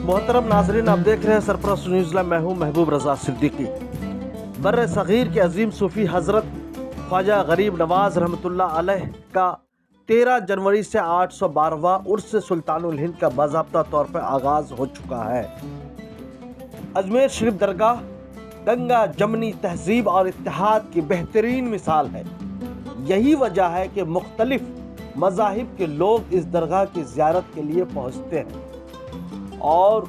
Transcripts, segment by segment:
मोहतरम नाजरीन, आप देख रहे हैं सरफराज न्यूज़ लैब। मैं हूं महबूब रजा सिद्दीकी। बर्र सगीर के अजीम सूफी हज़रत ख्वाजा गरीब नवाज रहमतुल्लाह अलैह का 13 जनवरी से 812वां उर्स सुल्तानुल हिंद का बाज़ाब्ता तौर पर आगाज़ हो चुका है। अजमेर शरीफ दरगाह गंगा जमनी तहजीब और इत्तेहाद की बेहतरीन मिसाल है। यही वजह है कि मुख्तलिफ मज़ाहिब के लोग इस दरगाह की ज़ियारत के लिए पहुँचते हैं और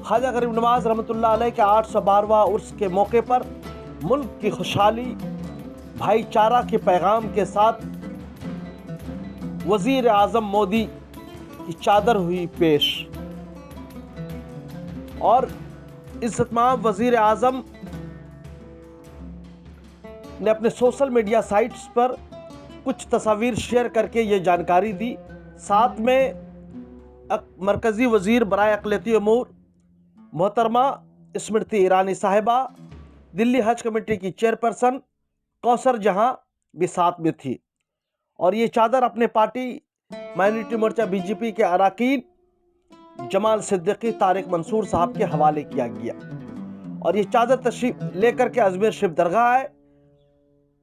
ख्वाजा गरीब नवाज रहमतुल्लाह अलैह के 812वां उर्स के मौके पर मुल्क की खुशहाली भाईचारा के पैगाम के साथ वज़ीर आज़म मोदी की चादर हुई पेश। और इज़्ज़तमाब वज़ीर आज़म ने अपने सोशल मीडिया साइट्स पर कुछ तस्वीर शेयर करके ये जानकारी दी। साथ में मरकज़ी वज़ीर बराए अक़लियती अमूर मोहतरमा स्मृति ईरानी साहिबा, दिल्ली हज कमेटी की चेयरपर्सन कौसर जहां भी साथ में थी। और ये चादर अपने पार्टी माइनॉरिटी मोर्चा बीजेपी के अरकान जमाल सिद्दीकी, तारिक मंसूर साहब के हवाले किया गया। और ये चादर तशरीफ लेकर के अजमेर शरीफ दरगाह आए।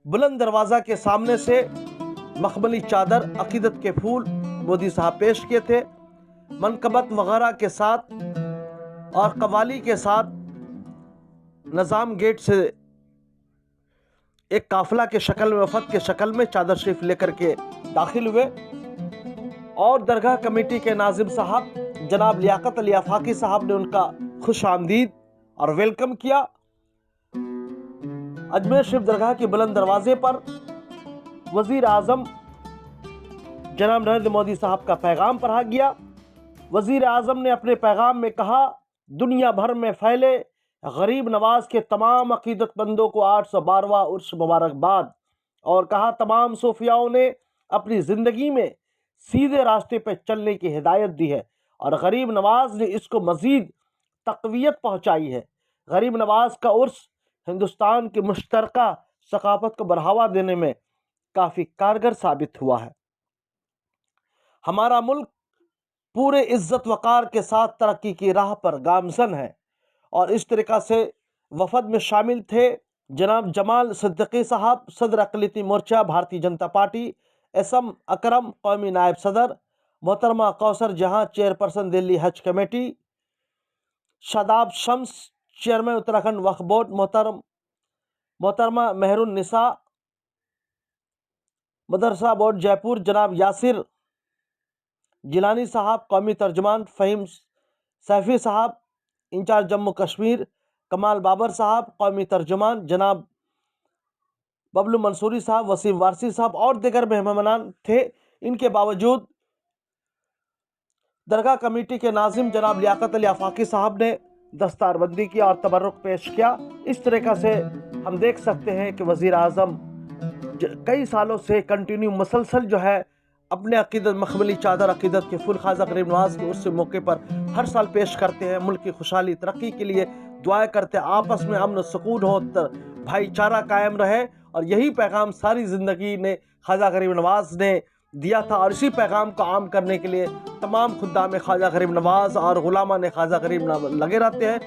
बुलंद दरवाज़ा के सामने से मखमली चादर, अकीदत के फूल मोदी साहब पेश किए थे। मनकबत वगैरह के साथ और कवाली के साथ निज़ाम गेट से एक काफिला के शक्ल में, वफद के शक्ल में चादर शरीफ लेकर के दाखिल हुए। और दरगाह कमेटी के नाजिम साहब जनाब लियाकत अली आफाकी साहब ने उनका खुश आमदीद और वेलकम किया। अजमेर शरीफ दरगाह के बुलंद दरवाजे पर वज़ीर आज़म जनाब नरेंद्र मोदी साहब का पैगाम पढ़ा गया। वज़ीर आज़म ने अपने पैगाम में कहा, दुनिया भर में फैले गरीब नवाज के तमाम अकीदतमंदों को 812वां उर्स मुबारकबाद। और कहा, तमाम सूफियाओं ने अपनी ज़िंदगी में सीधे रास्ते पर चलने की हिदायत दी है और गरीब नवाज ने इसको मज़ीद तक़वियत पहुँचाई है। गरीब नवाज का उर्स हिंदुस्तान की मुश्तरका सकाफ़त को बढ़ावा देने में काफ़ी कारगर साबित हुआ है। हमारा मुल्क पूरे इज्जत वक़ार के साथ तरक्की की राह पर गामज़न है। और इस तरीक़ा से वफ़द में शामिल थे जनाब जमाल सिद्दीकी साहब, सदर अक़लियती मोर्चा भारतीय जनता पार्टी, एसएम अकरम कौमी नायब सदर, मोहतरमा कौसर जहां चेयरपर्सन दिल्ली हज कमेटी, शादाब शम्स चेयरमैन उत्तराखंड वक्फ बोर्ड, मोहतरमा मेहरुन निसा मदरसा बोर्ड जयपुर, जनाब यासिर जिलानी साहब कौमी तर्जुमान, फ़हीम सैफ़ी साहब इंचार्ज जम्मू कश्मीर, कमाल बाबर साहब कौमी तर्जुमान, जनाब बबलू मंसूरी साहब, वसीम वारसी साहब और दीगर मेहमान थे। इनके बावजूद दरगाह कमेटी के नाजिम जनाब लियाकत अली आफाकी साहब ने दस्तारबंदी किया और तबर्रुक पेश किया। इस तरीक़ा से हम देख सकते हैं कि वज़ीर आज़म कई सालों से कंटिन्यू मसलसल जो है अपने अकीदत मखमली चादर, अकीदत के फूल ख्वाजा गरीब नवाज के उस मौके पर हर साल पेश करते हैं। मुल्क की खुशहाली तरक्की के लिए दुआएं करते हैं, आपस में अमन सुकून हो, भाईचारा कायम रहे। और यही पैगाम सारी ज़िंदगी ने ख्वाजा गरीब नवाज ने दिया था। और इसी पैगाम को आम करने के लिए तमाम खुद्दाम ख्वाजा गरीब नवाज और गुलामा ने ख्वाजा गरीब नवाज लगे रहते हैं।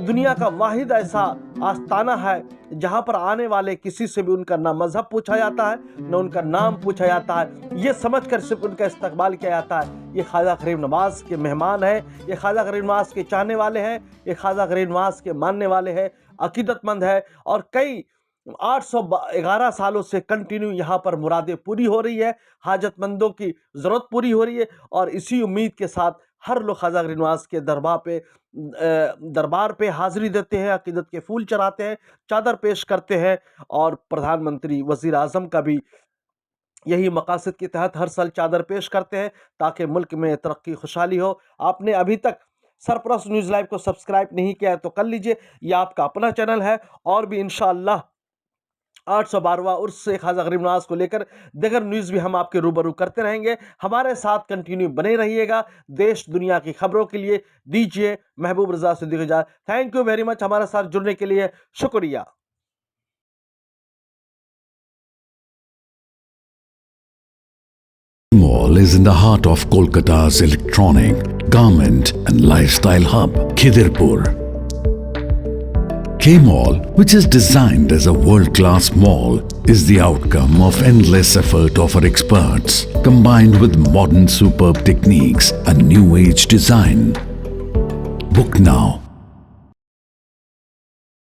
दुनिया का वाहिद ऐसा आस्ताना है जहाँ पर आने वाले किसी से भी उनका ना मज़हब पूछा जाता है, न उनका नाम पूछा जाता है। ये समझकर सिर्फ उनका इस्तकबाल किया जाता है, ये ख्वाजा गरीब नवाज के मेहमान हैं, ये ख्वाजा गरीब नवाज के चाहने वाले हैं, ये ख्वाजा गरीब नवाज के मानने वाले हैं, अकीदतमंद है। और कई 811 सालों से कंटिन्यू यहाँ पर मुरादें पूरी हो रही है, हाजतमंदों की ज़रूरत पूरी हो रही है। और इसी उम्मीद के साथ हर लोग ख्वाजा गरीब नवाज के दरबार पे हाज़िरी देते हैं, अकीदत के फूल चढ़ाते हैं, चादर पेश करते हैं। और प्रधानमंत्री वज़ीर आज़म का भी यही मकासद के तहत हर साल चादर पेश करते हैं ताकि मुल्क में तरक्की खुशहाली हो। आपने अभी तक सरफराज न्यूज़ लाइव को सब्सक्राइब नहीं किया है तो कर लीजिए, यह आपका अपना चैनल है। और भी इंशाअल्लाह 812वां उर्स से ख्वाजा गरीब नवाज को लेकर दीगर न्यूज़ भी हम आपके रूबरू करते रहेंगे। हमारे साथ कंटिन्यू बने रहिएगा। देश दुनिया की खबरों के लिए दीजिए महबूब रजा सिद्दीकी इजाज़त। थैंक यू वेरी मच हमारे साथ जुड़ने के लिए, शुक्रिया। Mall is in the heart of Kolkata's electronic, garment and lifestyle hub, Khidirpur. K-Mall, which is designed as a world-class mall, is the outcome of endless effort of our experts, combined with modern superb techniques and new age design. Book now